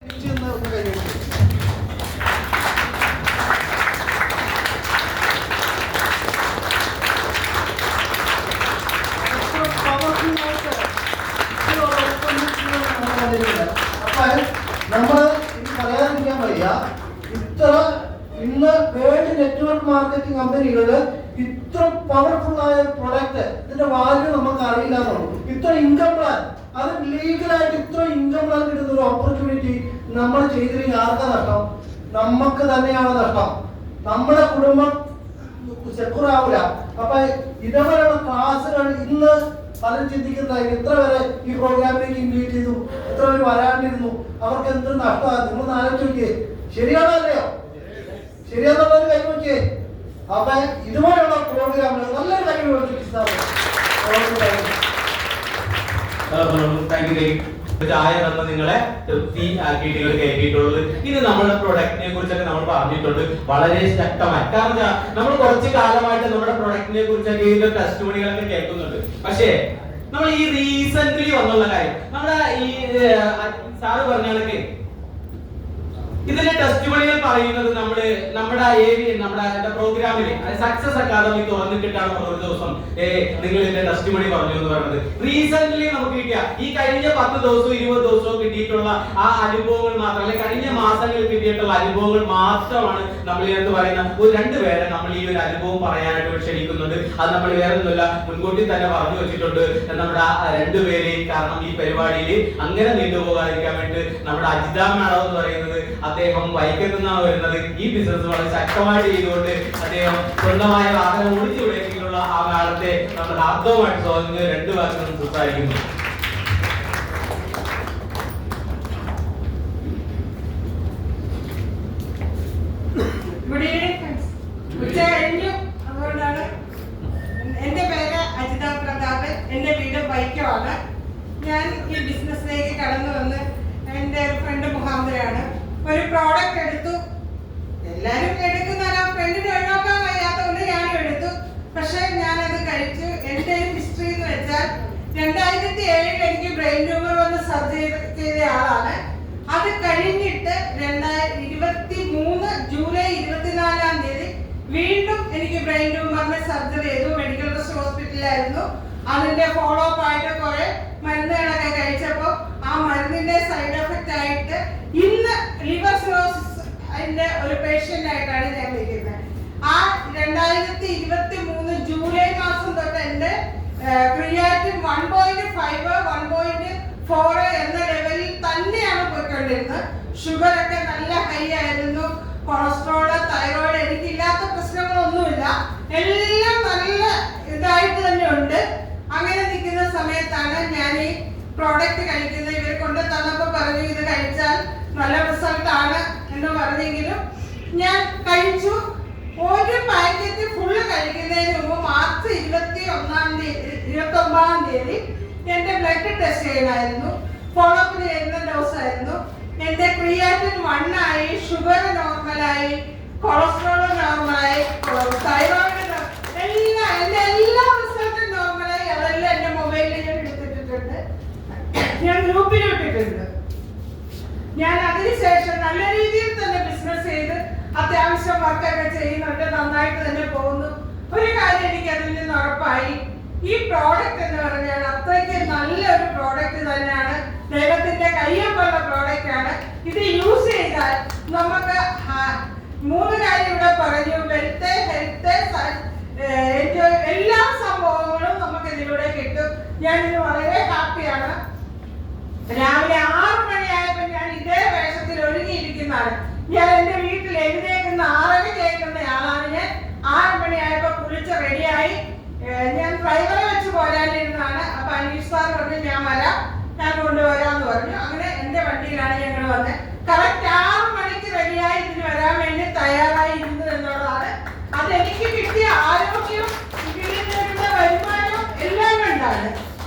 നമ്മൾ പറയാതിരിക്കാൻ വയ്യ, ഇത്ര ഇന്ന് വേൾഡ് നെറ്റ്വർക്ക് മാർക്കറ്റിംഗ് കമ്പനികളിൽ ഇത്ര പവർഫുൾ ആയ പ്രൊഡക്റ്റ് ഇതിന്റെ വാല്യൂ നമുക്ക് അറിയില്ല എന്നുള്ളൂ. ഇത്ര ഇൻകം പ്ലാൻ, അത് ലീഗലായിട്ട് ഇത്ര ഇൻകം പ്ലാൻ കിട്ടുന്ന ഒരു ഓപ്പർച്യൂണിറ്റി നമ്മൾ ചെയ്തില്ലെങ്കിൽ ആർക്കാ നഷ്ടം? നമുക്ക് തന്നെയാണ് നഷ്ടം. നമ്മുടെ കുടുംബം സെക്യൂർ ആവില്ല. അപ്പൊ ഇതേപോലെയുള്ള ക്ലാസ്സുകൾ ഇന്ന് പലരും ചിന്തിക്കുന്നതായി എത്ര പേരെ ഈ പ്രോഗ്രാമിലേക്ക് ഇൻവൈറ്റ് ചെയ്തു, എത്ര പേര് വരാണ്ടിരുന്നു, അവർക്ക് എന്ത് നഷ്ടമാണ്? നിങ്ങൾ ആലോചിച്ച് നോക്കിയേ. ശരിയാണോ അല്ലയോ? ശരിയാന്നുള്ളൊരു കൈ നോക്കിയേ. അപ്പൊ ഇതുപോലെയുള്ള പ്രോഗ്രാമുകൾ നല്ലൊരു കൈ ചായ തന്ന് നിങ്ങളെ തൃപ്തി ആക്കിയിട്ട് നിങ്ങൾ കയറ്റിയിട്ടുള്ളത്. ഇത് നമ്മുടെ പ്രൊഡക്റ്റിനെ കുറിച്ചൊക്കെ നമ്മൾ പറഞ്ഞിട്ടുണ്ട് വളരെ ശക്തമായി. കാരണം നമ്മൾ കുറച്ച് കാലമായിട്ട് നമ്മുടെ പ്രൊഡക്റ്റിനെ കുറിച്ചൊക്കെ ഇതിന്റെ ടെസ്റ്റിമണികളൊക്കെ കേൾക്കുന്നുണ്ട്. പക്ഷേ നമ്മൾ ഈ റീസെന്റ്ലി വന്നുള്ള കാര്യം നമ്മുടെ ഈ സാറ് പറഞ്ഞാലൊക്കെ ഇതിന്റെ ടെസ്റ്റിമണികൾ പറയുന്നത് നമ്മുടെ പ്രോഗ്രാമിൽ സക്സസ് അക്കാദമി തുറന്നിട്ടാണ് ഒരു ദിവസം നിങ്ങൾ ഇതിന്റെ ടെസ്റ്റിമണി പറഞ്ഞു എന്ന് പറയുന്നത്. റീസെന്റ്ലി നമുക്ക് കിട്ടിയ ഈ കഴിഞ്ഞ 10 ദിവസവും 20 ദിവസവും കിട്ടിയിട്ടുള്ള ആ അനുഭവങ്ങൾ മാത്രം, അല്ലെങ്കിൽ കഴിഞ്ഞ മാസങ്ങളിൽ കിട്ടിയിട്ടുള്ള അനുഭവങ്ങൾ മാത്രമാണ് നമ്മൾ ഇതിനകത്ത് പറയുന്ന ഒരു 2 പേരെ നമ്മൾ ഈ ഒരു അനുഭവം പറയാനായിട്ട് ക്ഷണിക്കുന്നുണ്ട്. അത് നമ്മൾ വേറെ ഒന്നുമില്ല, മുൻകൂട്ടി തന്നെ പറഞ്ഞു വെച്ചിട്ടുണ്ട്. നമ്മുടെ ആ 2 പേരെയും, കാരണം ഈ പരിപാടിയിൽ അങ്ങനെ നീണ്ടുപോകാതിരിക്കാൻ വേണ്ടി നമ്മുടെ അജിത മാഡം എന്ന് പറയുന്നത് അദ്ദേഹം വൈക്കത്തു നിന്നാണ് വരുന്നത്. ഈ ബിസിനസ് വളരെ ശക്തമായിട്ട് ചെയ്തുകൊണ്ട് അദ്ദേഹം സ്വന്തമായ വാഹനം ഓടിച്ചു വിടേക്കുള്ള ആ കാലത്തെ നമ്മൾ ആർദ്രമായിട്ട് സ്വാഗതം 2 വാക്കുകൾ സംസാരിക്കുന്നു. അതുകൊണ്ടാണ് എന്റെ പേര് അജിത പ്രതാപ്, എന്റെ വീട് വൈക്കമാണ്. ഞാൻ ഈ ബിസിനസ്സിലേക്ക് കടന്നു വന്ന് എന്റെ ഫ്രണ്ട് മുഖാന്തരമാണ് ഒരു പ്രോഡക്റ്റ് എടുത്തു. എല്ലാരും എടുക്കുന്നല്ലോ, ഫ്രണ്ടിന് ഒഴിവാക്കാൻ കഴിയാത്തതുകൊണ്ട് ഞാനും എടുത്തു. പക്ഷെ ഞാനത് കഴിച്ചു. എന്റെ ഹിസ്റ്ററി എന്ന് വെച്ചാൽ 2007 എനിക്ക് ബ്രെയിൻ ട്യൂമർ വന്ന് സർജറി ചെയ്ത ആളാണ്. അത് കഴിഞ്ഞിട്ട് 2023 ജൂലൈ 24-ാം തീയതി വീണ്ടും എനിക്ക് ബ്രെയിൻ ട്യൂമറിന് സർജറി ചെയ്തു. മെഡിക്കൽ ട്രസ്റ്റ് ഹോസ്പിറ്റലിലായിരുന്നു. അതിന്റെ ഫോളോ അപ്പ് ആയിട്ട് കുറെ മരുന്നുകളൊക്കെ കഴിച്ചപ്പോൾ ആ മരുന്നിന്റെ സൈഡ് എഫക്റ്റ് ആയിട്ട് ഇന്ന് ലിവർ സിറോസിസ് അതിന്റെ ഒരു പേഷ്യന്റ് ആയിട്ടാണ് ഞാൻ ഇരിക്കുന്നത്. ആ 2023 ജൂലൈ മാസം തൊട്ട് എന്റെ ക്രിയാറ്റിൻ 1.5 1.4 എന്ന ലെവലിൽ തന്നെയാണ് പോയിക്കൊണ്ടിരുന്നത്. ഷുഗർ ഒക്കെ നല്ല ഹൈ ആയിരുന്നു. കൊളസ്ട്രോള്, തൈറോയിഡ്, എനിക്കില്ലാത്ത പ്രശ്നങ്ങളൊന്നുമില്ല. എല്ലാം നല്ല ഇതായിട്ട് തന്നെ ഉണ്ട്. അങ്ങനെ നിൽക്കുന്ന സമയത്താണ് ഞാൻ ഈ പ്രോഡക്റ്റ് കഴിക്കുന്നത്. ഇവർ കൊണ്ട് തന്നപ്പോൾ പറഞ്ഞു ഇത് കഴിച്ചാൽ നല്ല റിസൾട്ട് ആണ് എന്ന് പറഞ്ഞെങ്കിലും ഞാൻ കഴിച്ചു. ഒരു പാക്കറ്റ് ഫുള്ള് കഴിക്കുന്നതിന് മുമ്പ് മാർച്ച് 29-ാം തീയതി എന്റെ ബ്ലഡ് ടെസ്റ്റ് ചെയ്യണമായിരുന്നു. ഫോളോ അപ്പ് ചെയ്യുന്ന ഡോസ് ആയിരുന്നു. എന്റെ ക്രിയാറ്റിൻ 1 ആയി, ഷുഗർ നോർമലായി, കൊളസ്ട്രോൾ നോർമലായി, തൈറോയിഡ് എല്ലാ റിസൾട്ടും നോർമലായി. അതെല്ലാം എന്റെ മൊബൈലിൽ ഞാൻ എടുത്തിട്ടുണ്ട്, ഞാൻ ഗ്രൂപ്പിൽ ഇട്ടിട്ടുണ്ട്. ഞാൻ അതിനുശേഷം നല്ല രീതിയിൽ തന്നെ ബിസിനസ് ചെയ്ത് അത്യാവശ്യം വർക്കൊക്കെ ചെയ്യുന്നുണ്ട്, നന്നായിട്ട് തന്നെ പോകുന്നു. ഒരു കാര്യം എനിക്ക് അതിൽ നിന്ന് ഉറപ്പായി, ഈ പ്രോഡക്റ്റ് എന്ന് പറഞ്ഞാൽ അത്രയ്ക്ക് നല്ലൊരു പ്രോഡക്റ്റ് തന്നെയാണ്. ദൈവത്തിന്റെ കയ്യൊപ്പുള്ള പ്രോഡക്റ്റ് ആണ്. ഇത് യൂസ് ചെയ്താൽ നമുക്ക് 3 കാര്യം ഇവിടെ പറഞ്ഞു. വെൽത്ത്, ഹെൽത്ത്, എല്ലാ സംഭവങ്ങളും നമുക്ക് ഇതിലൂടെ കിട്ടും. ഞാൻ ഇത് വളരെ ഹാപ്പിയാണ്. രാവിലെ 6 മണിയായപ്പോൾ ഞാൻ ഇതേ വേഷത്തിൽ ഒരുങ്ങിയിരിക്കുന്നതാണ്. ഞാൻ എന്റെ വീട്ടിൽ എഴുന്നേക്കുന്ന 6:30 കേൾക്കുന്ന ആളാണ് ഞാൻ. 6 മണിയായപ്പോൾ കുളിച്ച് റെഡിയായി. ഞാൻ ഡ്രൈവറെ വെച്ച് പോരാനിരുന്നാണ്. അപ്പൊ അനീഷ് സാർ പറഞ്ഞു ഞാൻ വരാം, ഞാൻ കൊണ്ടുവരാന്ന് പറഞ്ഞു. അങ്ങനെ എന്റെ വണ്ടിയിലാണ് ഞങ്ങൾ വന്നത്. കറക്റ്റ് 6 മണിക്ക് റെഡിയായി ഇതിന് വരാൻ വേണ്ടി തയ്യാറായി ഇരുന്നു എന്നുള്ളതാണ്. അതെനിക്ക് കിട്ടിയ ആരോഗ്യം, ഇതിൽ നിന്നുള്ള വരുമാനം എല്ലാം കൊണ്ടാണ്.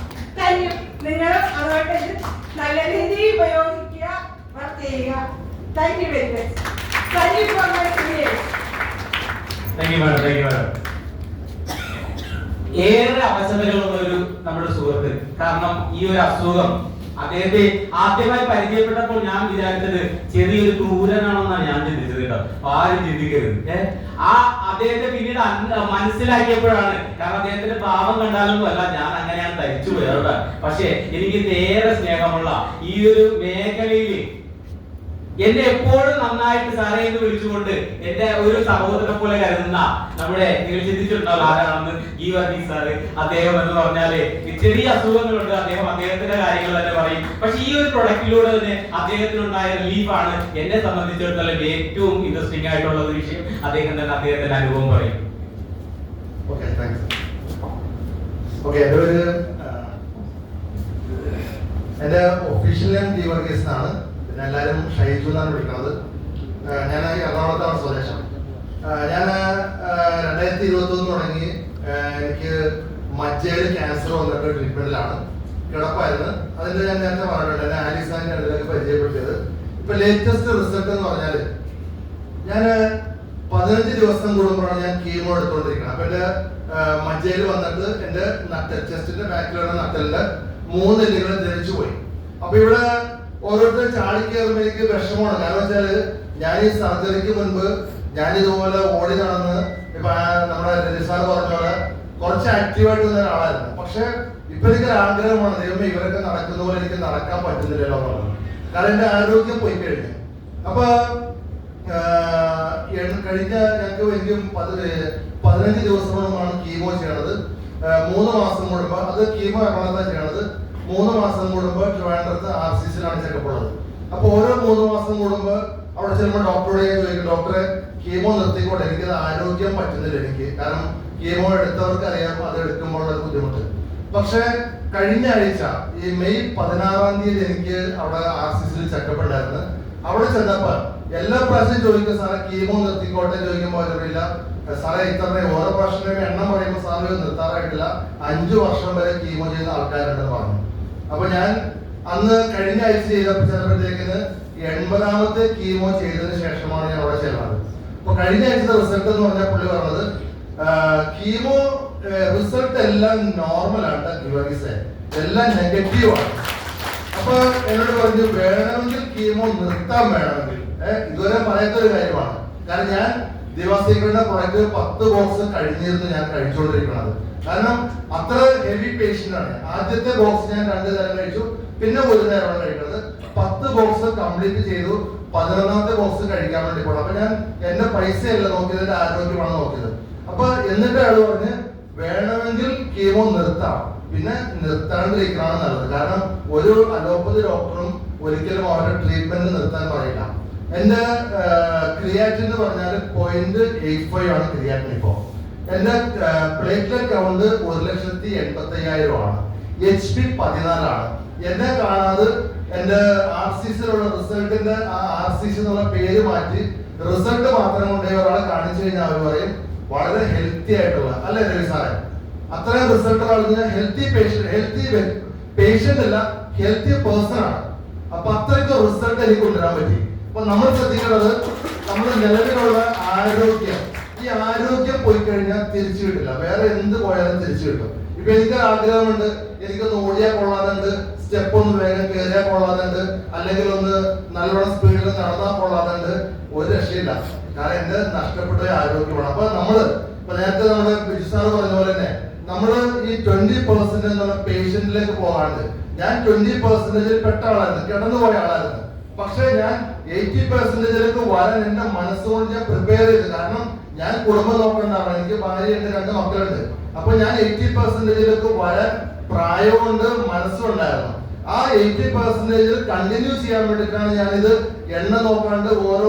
താങ്ക്യൂ. നിങ്ങളും അതുകൊണ്ട് നല്ല രീതിയിൽ ഉപയോഗിക്കുക, വർക്ക് ചെയ്യുക. Thank you very much. Thank you for my creation. Thank you madam. ഏറെ അവശതകളുള്ള ഒരു നമ്മുടെ സുഹൃത്ത്. കാരണം ഈ ഒരു അസുഖം അദ്ദേഹത്തെ ആദ്യമായി പരിചയപ്പെട്ടപ്പോൾ ഞാൻ വിചാരിച്ചത് ചെറിയൊരു ക്രൂരനാണെന്നാണ് ഞാൻ ചിന്തിച്ചത് കേട്ടോ. ആരും ചിന്തിക്കരുത്. അദ്ദേഹത്തെ പിന്നീട് മനസ്സിലാക്കിയപ്പോഴാണ്, കാരണം അദ്ദേഹത്തിന്റെ ഭാവം കണ്ടാലൊന്നും അല്ല ഞാൻ അങ്ങനെയാണ് ധരിച്ചു പോയത്. പക്ഷെ എനിക്ക് നേരെ സ്നേഹമുള്ള ഈ ഒരു മേഖലയിൽ എന്നെ എപ്പോഴും നന്നായിട്ട് സാറേ എന്ന് വിളിച്ചുകൊണ്ട് എന്റെ ഒരു സഹോദരനെ പോലെ കരുതുന്ന നമ്മുടെ, നിങ്ങൾ ചിന്തിച്ചിട്ടുണ്ടാവും ആരാണെന്ന്, ഈ വർഗീസ് സാറ്. അദ്ദേഹം എന്ന് പറഞ്ഞാല് ചെറിയ അസുഖങ്ങളുണ്ട്, അദ്ദേഹത്തിന്റെ കാര്യങ്ങൾ തന്നെ പറയും. പക്ഷെ ഈ ഒരു പ്രൊഡക്റ്റിലൂടെ തന്നെ അദ്ദേഹത്തിനുണ്ടായ റിലീഫാണ് എന്നെ സംബന്ധിച്ചിടത്തോളം ഏറ്റവും ഇൻട്രസ്റ്റിംഗ് ആയിട്ടുള്ള ഒരു വിഷയം. അദ്ദേഹം തന്നെ അദ്ദേഹത്തിന്റെ അനുഭവം പറയും. എന്റെ ഒഫീഷ്യൽ നെയിം ജി വർഗീസ് എന്നാണ്. പിന്നെ എല്ലാവരും ഷൈജു എന്നാണ് വിളിക്കുന്നത്. ഞാൻ എറണാകുളത്താണ് സ്വദേശം. ഞാൻ 2021 തുടങ്ങി. എനിക്ക് മജ്ജയിൽ ക്യാൻസർ വന്നിട്ട് ട്രീറ്റ്മെന്റിലാണ്, കിടപ്പായിരുന്നു. അതിന്റെ ഞാൻ നേരത്തെ പറഞ്ഞിട്ടുണ്ട്, എന്നെ ആലിസാന്റെ അടുത്തേക്ക് പരിചയപ്പെടുത്തിയത്. ഇപ്പൊ ലേറ്റസ്റ്റ് റിസൾട്ട് എന്ന് പറഞ്ഞാല് ഞാൻ 15 ദിവസം കൂടുമ്പോഴാണ് ഞാൻ കീമോ എടുത്തുകൊണ്ടിരിക്കുന്നത്. അപ്പൊ എന്റെ മജ്ജയിൽ വന്നിട്ട് എന്റെ നട്ടൽ, ചെസ്റ്റിന്റെ ബാക്കിലുള്ള നട്ടലിന്റെ 3 എല്ലുകൾ ധരിച്ചു പോയി. അപ്പൊ ഇവിടെ ഓരോരുത്തർ ചാടിക്കയറുമ്പോൾ എനിക്ക് വിഷമമാണ്. കാരണം വെച്ചാല് ഞാൻ ഈ സർജറിക്ക് മുൻപ് ഞാൻ ഇതുപോലെ ഓടി നടന്ന് ഇപ്പൊ നമ്മുടെ രജിസാർ പറഞ്ഞ പോലെ കുറച്ച് ആക്റ്റീവായിട്ട് നിന്ന ഒരാളായിരുന്നു. പക്ഷെ ഇപ്പൊ എനിക്കൊരു ആഗ്രഹമാണ്, ദൈവമേ ഇവരൊക്കെ നടക്കുന്ന പോലെ എനിക്ക് നടക്കാൻ പറ്റുന്നില്ലല്ലോ എന്നുള്ളത്. കാരണം എന്റെ ആരോഗ്യം പോയി കഴിഞ്ഞു. അപ്പൊ കഴിഞ്ഞ എനിക്ക് 15 ദിവസമാണ് കീമോ ചെയ്യണത്. 3 മാസം കൂടുമ്പോ, അത് കീമോ എറണാകുളത്താണ് ചെയ്യണത്. 3 മാസം കൂടുമ്പോ ട്രിവാൻഡ്രത്ത് RCCയിലാണ് ചെക്കപ്പ് ഉള്ളത്. അപ്പൊ ഓരോ 3 മാസം കൂടുമ്പോ അവിടെ ചെല്ലുമ്പോൾ ഡോക്ടറോട് ചോദിക്കും, ഡോക്ടറെ കീമോ നിർത്തിക്കോട്ടെ, എനിക്കത് ആരോഗ്യം പറ്റുന്നില്ല എനിക്ക്. കാരണം കീമോ എടുത്തവർക്ക് അറിയാം അത് എടുക്കുമ്പോഴുള്ള ബുദ്ധിമുട്ട്. പക്ഷെ കഴിഞ്ഞ ആഴ്ച ഈ മെയ് 16-ാം തീയതി എനിക്ക് അവിടെ RCCയിൽ ചെക്കപ്പ് ഉണ്ടായിരുന്നു. അവിടെ ചെന്നപ്പോ എല്ലാ പ്രാവശ്യം ചോദിക്കും, സാറേ കീമോ നിർത്തിക്കോട്ടെ ചോദിക്കുമ്പോൾ അവരില്ല, സാറേ ഇത്ര ഓരോ പ്രാവശ്യം എണ്ണം പറയുമ്പോൾ സാറ് നിർത്താറായിട്ടില്ല, 5 വർഷം വരെ കീമോ ചെയ്യുന്ന ആൾക്കാരുണ്ടെന്ന് പറഞ്ഞു. അപ്പൊ ഞാൻ അന്ന് കഴിഞ്ഞ ആഴ്ച ചെന്നപ്പോഴത്തേക്കിന് 80-ാമത്തെ കീമോ ചെയ്തതിന് ശേഷമാണ് ഞാൻ അവിടെ ചെല്ലുന്നത്. അപ്പൊ കഴിഞ്ഞ ആഴ്ചത്തെ റിസൾട്ട് എന്ന് പറഞ്ഞാൽ പുള്ളി പറഞ്ഞത് കീമോ റിസൾട്ട് എല്ലാം നോർമലാണ്, എല്ലാം നെഗറ്റീവാണ്. അപ്പൊ എന്നോട് പറഞ്ഞു വേണമെങ്കിൽ കീമോ നിർത്താൻ വേണമെങ്കിൽ. ഇതുവരെ പറയാത്തൊരു കാര്യമാണ്. കാരണം ഞാൻ ദിവസങ്ങളുടെ പ്രൊഡക്റ്റ് 10 ബോക്സ് കഴിഞ്ഞിരുന്നു ഞാൻ കഴിച്ചുകൊണ്ടിരിക്കുന്നത്. കാരണം അത്ര ഹെവി പേഷ്യന്റ് ആണ്. ആദ്യത്തെ ബോക്സ് ഞാൻ 2 നേരം കഴിച്ചു, പിന്നെ 1 നേരമാണ് കഴിക്കുന്നത്. 10 ബോക്സ് കംപ്ലീറ്റ് ചെയ്തു. 11-ാമത്തെ ബോക്സ് കഴിക്കാൻ വേണ്ടി പോകണം. അപ്പൊ ഞാൻ എന്റെ പൈസയല്ല നോക്കിയത്, എന്റെ ആരോഗ്യമാണ് നോക്കിയത്. അപ്പൊ എന്നിട്ട് അയാൾ പറഞ്ഞ് വേണമെങ്കിൽ കീമോ നിർത്താം, പിന്നെ നിർത്താണ്ടിരിക്കണമാണ് നല്ലത്. കാരണം ഒരു അലോപ്പതി ഡോക്ടറും ഒരിക്കലും അവരുടെ ട്രീറ്റ്മെന്റ് നിർത്താൻ പറയില്ല. എന്റെ ക്രിയാറ്റിൻ എന്ന് പറഞ്ഞാൽ 0.85 ആണ് ക്രിയാറ്റിൻ. ഇപ്പോ എന്റെ പ്ലേറ്റ്ലെറ്റ് കൗണ്ട് 1,85,000 ആണ്. HP 14 ആണ്. എന്നെ കാണാതെ എന്റെ RCCയിലുള്ള റിസൾട്ടിന്റെ ആ RCC എന്നുള്ള പേര് മാറ്റി റിസൾട്ട് മാത്രം കൊണ്ടേ ഒരാളെ കാണിച്ചു കഴിഞ്ഞാൽ അവർ പറയും വളരെ ഹെൽത്തി ആയിട്ടുള്ള, അല്ലേ രവി സാറേ? അത്രയും റിസൾട്ട് കളഞ്ഞ ഹെൽത്തി പേഷ്യന്റ് അല്ല, ഹെൽത്തി പേഴ്സൺ ആണ്. അപ്പൊ അത്രയ്ക്ക് റിസൾട്ട് എനിക്ക് കൊണ്ടുവരാൻ പറ്റി. അപ്പൊ നമ്മൾ ശ്രദ്ധിക്കേണ്ടത് നമ്മുടെ നിലവിലുള്ള ആരോഗ്യം. ഈ ആരോഗ്യം പോയി കഴിഞ്ഞാൽ തിരിച്ചു കിട്ടില്ല. വേറെ എന്ത് പോയാലും തിരിച്ചു കിട്ടും. ഇപ്പൊ എനിക്ക് ആഗ്രഹമുണ്ട്, എനിക്കൊന്ന് ഓടിയാൽ കൊള്ളാതുണ്ട്, സ്റ്റെപ്പ് ഒന്ന് വേഗം കയറിയാൽ കൊള്ളാതുണ്ട്, അല്ലെങ്കിൽ ഒന്ന് നല്ലോണം സ്പീഡിൽ നടന്നാൽ കൊള്ളാതുണ്ട്. ഒരു രക്ഷയില്ല. കാരണം എന്റെ നഷ്ടപ്പെട്ട ആരോഗ്യമാണ്. അപ്പൊ നമ്മള് ഇപ്പൊ നേരത്തെ നമ്മുടെ ബിജു സാറ് പറഞ്ഞ പോലെ തന്നെ നമ്മള് ഈ 20% എന്നുള്ള പേഷ്യന്റിലേക്ക് പോകാണ്ട്, ഞാൻ 20% പെട്ട ആളായിരുന്നു, കിടന്നുപോയ ആളായിരുന്നു. പക്ഷെ ഞാൻ 80% വരാൻ എന്റെ മനസ്സുകൊണ്ട് ഞാൻ പ്രിപ്പയർ ചെയ്തു. കാരണം ഞാൻ കുടുംബം നോക്കേണ്ടതാണ്, എനിക്ക് ഭാര്യയുണ്ട്, 2 മക്കളുണ്ട്. അപ്പൊ ഞാൻ 80% വരാൻ പ്രായമുണ്ട്, മനസ്സുണ്ടായിരുന്നു. ആ 80% കണ്ടിന്യൂ ചെയ്യാൻ വേണ്ടിയിട്ടാണ് ഞാനിത് എണ്ണ നോക്കാണ്ട് ഓരോ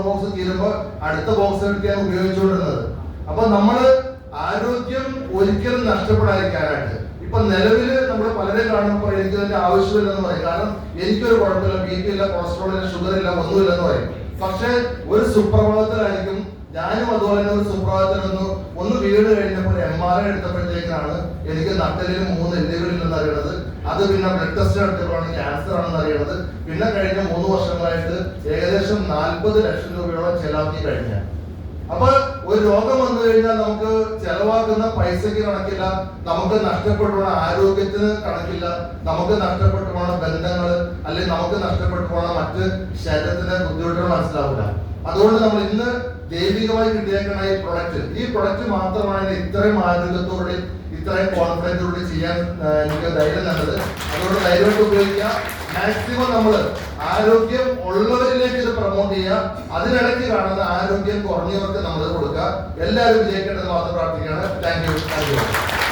ബോക്സ് തീരുമ്പോ അടുത്ത ബോക്സ് എടുക്കാൻ ഉപയോഗിച്ചുകൊണ്ടിരുന്നത്. അപ്പൊ നമ്മള് ആരോഗ്യം ഒരിക്കലും നഷ്ടപ്പെടാതിരിക്കാനായിട്ട് ഇപ്പൊ നിലവില് നമ്മൾ പലരും കാണുമ്പോൾ എനിക്ക് അതിന്റെ ആവശ്യമില്ലെന്ന് പറയും. കാരണം എനിക്കൊരു കുഴപ്പമില്ല, BP ഇല്ല, കൊളസ്ട്രോൾ ഇല്ല, ഷുഗർ ഇല്ല, ഒന്നുമില്ലെന്ന് പറയും. പക്ഷെ ഒരു സുപ്രഭാതത്തിലായിരിക്കും ഞാനും അതുപോലെ തന്നെ ഒരു സുപ്രഭാതത്തിൽ ഒന്ന് വീട് കഴിഞ്ഞപ്പോൾ MRI എടുത്തപ്പോഴത്തേക്കാണ് എനിക്ക് നട്ടലിൽ 3 എല്ലുകളില്ലെന്ന് അറിയണത്. അത് പിന്നെ ബ്ലഡ് ടെസ്റ്റ് നടത്തിയപ്പോഴാണ് ക്യാൻസർ ആണെന്ന് അറിയണത്. പിന്നെ കഴിഞ്ഞ 3 വർഷങ്ങളായിട്ട് ഏകദേശം 40 ലക്ഷം രൂപയോളം ചെലവാക്കി കഴിഞ്ഞ. അപ്പൊ ഒരു രോഗം വന്നു കഴിഞ്ഞാൽ നമുക്ക് ചെലവാക്കുന്ന പൈസക്ക് കണക്കില്ല, നമുക്ക് നഷ്ടപ്പെട്ടു പോണ ആരോഗ്യത്തിന് കണക്കില്ല, നമുക്ക് നഷ്ടപ്പെട്ടു പോണ ബന്ധങ്ങൾ, അല്ലെങ്കിൽ നമുക്ക് നഷ്ടപ്പെട്ടു പോണ മറ്റ് ശരീരത്തിന്റെ ബുദ്ധിമുട്ടുകൾ മനസ്സിലാവില്ല. അതുകൊണ്ട് നമ്മൾ ഇന്ന് ദൈവികമായി കിട്ടിയേക്കുന്ന ഈ പ്രൊഡക്റ്റ് മാത്രമാണ് ഇത്രയും ആരോഗ്യത്തോടെ ഇത്രയും കോൺഫിഡൻസോടെ ചെയ്യാൻ എനിക്ക് ധൈര്യം തന്നത്. അതുകൊണ്ട് ധൈര്യമായിട്ട് ഉപയോഗിക്കുക. മാക്സിമം നമ്മൾ ആരോഗ്യം ഉള്ളവരിലേക്ക് ഇത് പ്രൊമോട്ട് ചെയ്യുക. അതിനിടയ്ക്ക് കാണുന്ന ആരോഗ്യം കുറഞ്ഞവർക്ക് നമ്മൾ കൊടുക്കുക. എല്ലാവരും വിജയിക്കേണ്ടത് മാത്രം പ്രാർത്ഥിക്കുകയാണ്. Thank you.